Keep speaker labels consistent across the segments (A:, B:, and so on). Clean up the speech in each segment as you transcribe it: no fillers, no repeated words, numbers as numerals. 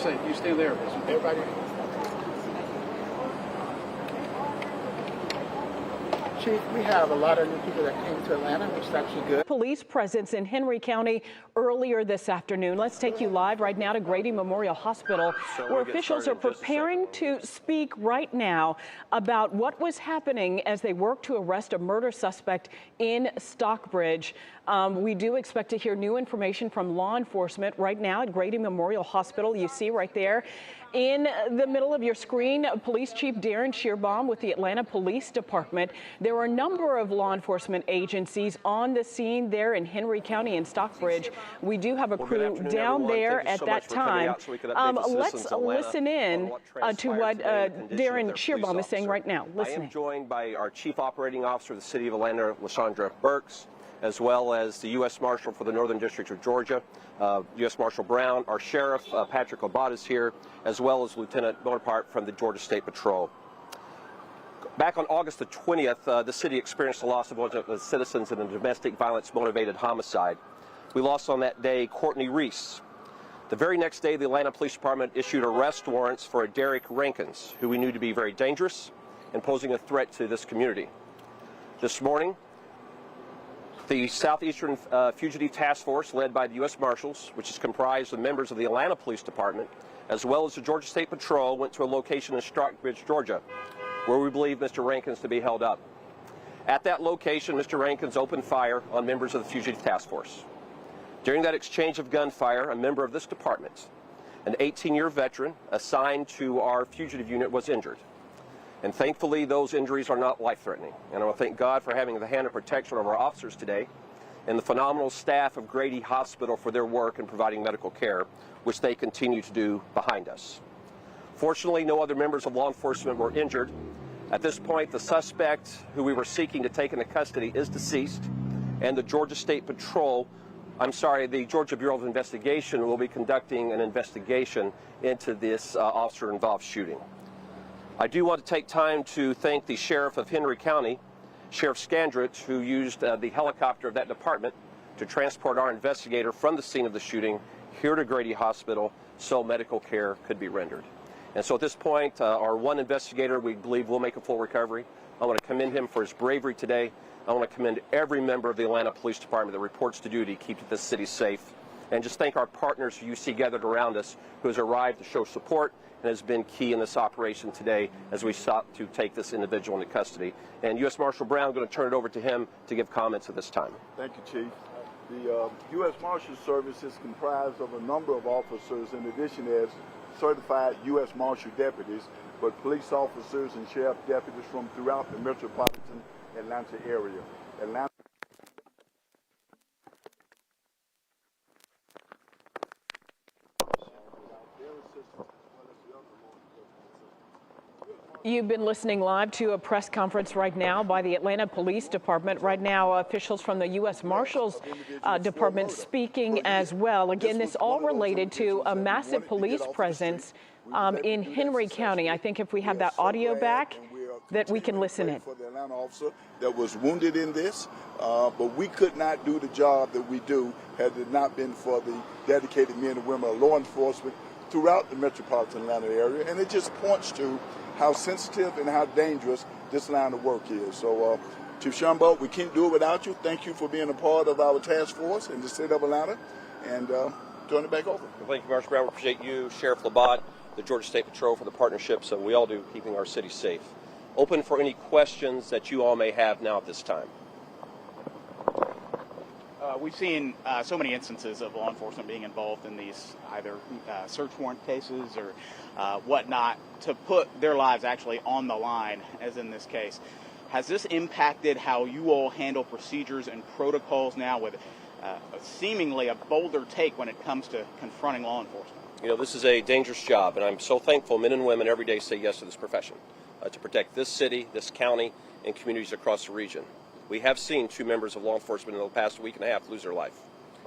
A: safe. You stay there.
B: Everybody. Chief, we have a lot of new people that came to Atlanta, which is actually good.
C: Police presence in Henry County earlier this afternoon. Let's take you live right now to Grady Memorial Hospital, where officials are preparing to speak right now about what was happening as they work to arrest a murder suspect in Stockbridge. We do expect to hear new information from law enforcement right now at Grady Memorial Hospital. You see right there in the middle of your screen, Police Chief Darren Shearbaum with the Atlanta Police Department. There are a number of law enforcement agencies on the scene there in Henry County and Stockbridge. We do have a crew down there at that time. Let's listen in to what Darren Shearbaum is saying right now.
D: I am joined by our Chief Operating Officer of the City of Atlanta, LaShondra Burks, as well as the U.S. Marshal for the Northern District of Georgia, U.S. Marshal Brown. Our Sheriff, Patrick Labat, is here, as well as Lieutenant Bonaparte from the Georgia State Patrol. Back on August the 20th, the city experienced the loss of one of the citizens in a domestic violence-motivated homicide. We lost on that day Courtney Reese. The very next day, the Atlanta Police Department issued arrest warrants for a Derek Rankins, who we knew to be very dangerous and posing a threat to this community. This morning, the Southeastern Fugitive Task Force, led by the U.S. Marshals, which is comprised of members of the Atlanta Police Department, as well as the Georgia State Patrol, went to a location in Stockbridge, Georgia, where we believe Mr. Rankins to be held up. At that location, Mr. Rankins opened fire on members of the Fugitive Task Force. During that exchange of gunfire, a member of this department, an 18-year veteran assigned to our fugitive unit, was injured. And thankfully, those injuries are not life-threatening. And I want to thank God for having the hand of protection of our officers today and the phenomenal staff of Grady Hospital for their work in providing medical care, which they continue to do behind us. Fortunately, no other members of law enforcement were injured. At this point, the suspect who we were seeking to take into custody is deceased, and the Georgia State Patrol, the Georgia Bureau of Investigation will be conducting an investigation into this officer-involved shooting. I do want to take time to thank the Sheriff of Henry County, Sheriff Scandrich, who used the helicopter of that department to transport our investigator from the scene of the shooting here to Grady Hospital so medical care could be rendered. And so at this point, our one investigator, we believe, will make a full recovery. I want to commend him for his bravery today. I want to commend every member of the Atlanta Police Department that reports to duty, keeps this city safe. And just thank our partners who you see gathered around us, who has arrived to show support and has been key in this operation today as we sought to take this individual into custody. And U.S. Marshal Brown, I'm going to turn it over to him to give comments at this time.
E: Thank you, Chief. The U.S. Marshals Service is comprised of a number of officers, in addition as certified U.S. Marshal deputies, but police officers and sheriff deputies from throughout the metropolitan Atlanta area.
C: You've been listening live to a press conference right now by the Atlanta Police Department. Right now, officials from the U.S. Marshals Department speaking as well. Again, this all related to a massive police presence in Henry County. I think if we have that audio back, that we can listen in.
E: For the Atlanta officer that was wounded in this, but we could not do the job that we do had it not been for the dedicated men and women of law enforcement throughout the metropolitan Atlanta area. And it just points to how sensitive and how dangerous this line of work is. So, Chief Shearbaum, we can't do it without you. Thank you for being a part of our task force in the city of Atlanta, and turn it back over.
D: Thank you, Marshal Brown. We appreciate you, Sheriff Labat, the Georgia State Patrol for the partnership, so we all do keeping our city safe. Open for any questions that you all may have now at this time.
F: We've seen so many instances of law enforcement being involved in these either search warrant cases or whatnot to put their lives actually on the line, as in this case. Has this impacted how you all handle procedures and protocols now with seemingly a bolder take when it comes to confronting law enforcement?
D: You know, this is a dangerous job, and I'm so thankful men and women every day say yes to this profession to protect this city, this county, and communities across the region. We have seen 2 members of law enforcement in the past week and a half lose their life,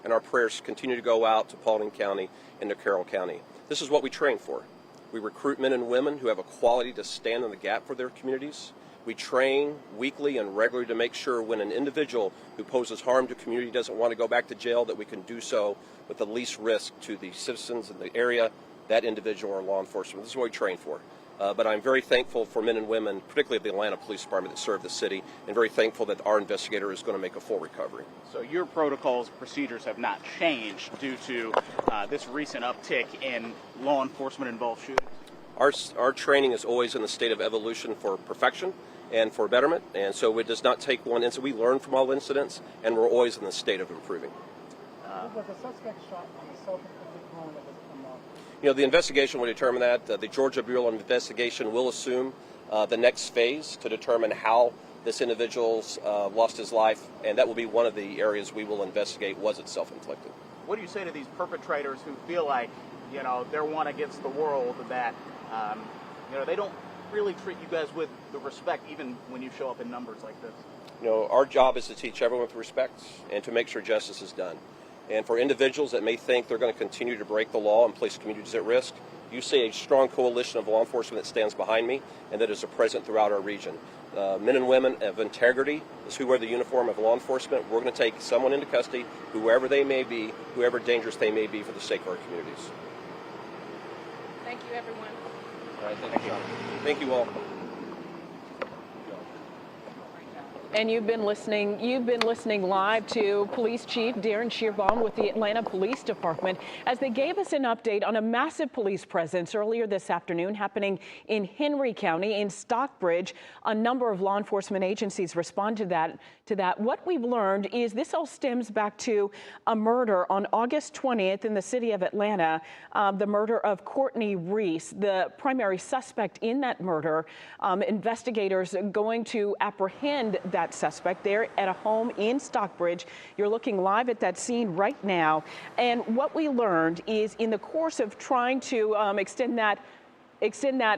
D: and our prayers continue to go out to Paulding County and to Carroll County. This is what we train for. We recruit men and women who have a quality to stand in the gap for their communities. We train weekly and regularly to make sure when an individual who poses harm to community doesn't want to go back to jail, that we can do so with the least risk to the citizens in the area that individual or law enforcement. This is what we train for. But I'm very thankful for men and women, particularly of the Atlanta Police Department, that serve the city, and very thankful that our investigator is going to make a full recovery.
F: So your protocols, procedures have not changed due to this recent uptick in law enforcement involved shootings?
D: Our training is always in the state of evolution for perfection and for betterment, and so it does not take one incident. We learn from all incidents, and we're always in the state of improving.
B: Was the suspect shot on the self-inflicted wound that was unlocked?
D: You know, the investigation will determine that. The Georgia Bureau of Investigation will assume the next phase to determine how this individual's lost his life, and that will be one of the areas we will investigate. Was it self-inflicted?
F: What do you say to these perpetrators who feel like, they're one against the world, that, they don't really treat you guys with the respect even when you show up in numbers like this?
D: You know, our job is to teach everyone with respect and to make sure justice is done. And for individuals that may think they're going to continue to break the law and place communities at risk, you see a strong coalition of law enforcement that stands behind me and that is present throughout our region. Men and women of integrity is who wear the uniform of law enforcement. We're going to take someone into custody, whoever they may be, whoever dangerous they may be, for the sake of our communities.
C: Thank you, everyone.
D: All right, thank you. Thank you all.
C: And you've been listening live to Police Chief Darren Shearbaum with the Atlanta Police Department as they gave us an update on a massive police presence earlier this afternoon happening in Henry County in Stockbridge. A number of law enforcement agencies respond to that. What we've learned is this all stems back to a murder on August 20th in the city of Atlanta, the murder of Courtney Reese, the primary suspect in that murder. Investigators going to apprehend that suspect there at a home in Stockbridge. You're looking live at that scene right now. And what we learned is in the course of trying to extend that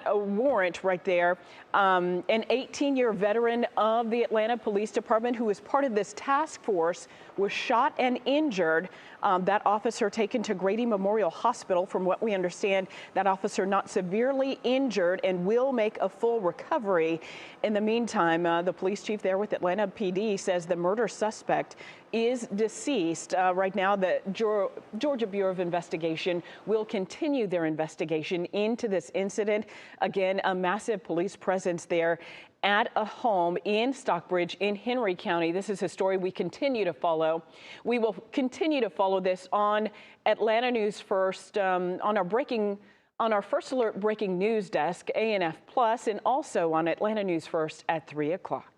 C: warrant right there, an 18-year veteran of the Atlanta Police Department who is part of this task force was shot and injured. That officer taken to Grady Memorial Hospital. From what we understand, that officer not severely injured and will make a full recovery. In the meantime, the police chief there with Atlanta PD says the murder suspect is deceased. Right now, the Georgia Bureau of Investigation will continue their investigation into this incident. Again, a massive police presence there at a home in Stockbridge in Henry County. This is a story we continue to follow. We will continue to follow this on Atlanta News First, on our First Alert breaking news desk, ANF Plus, and also on Atlanta News First at 3 o'clock.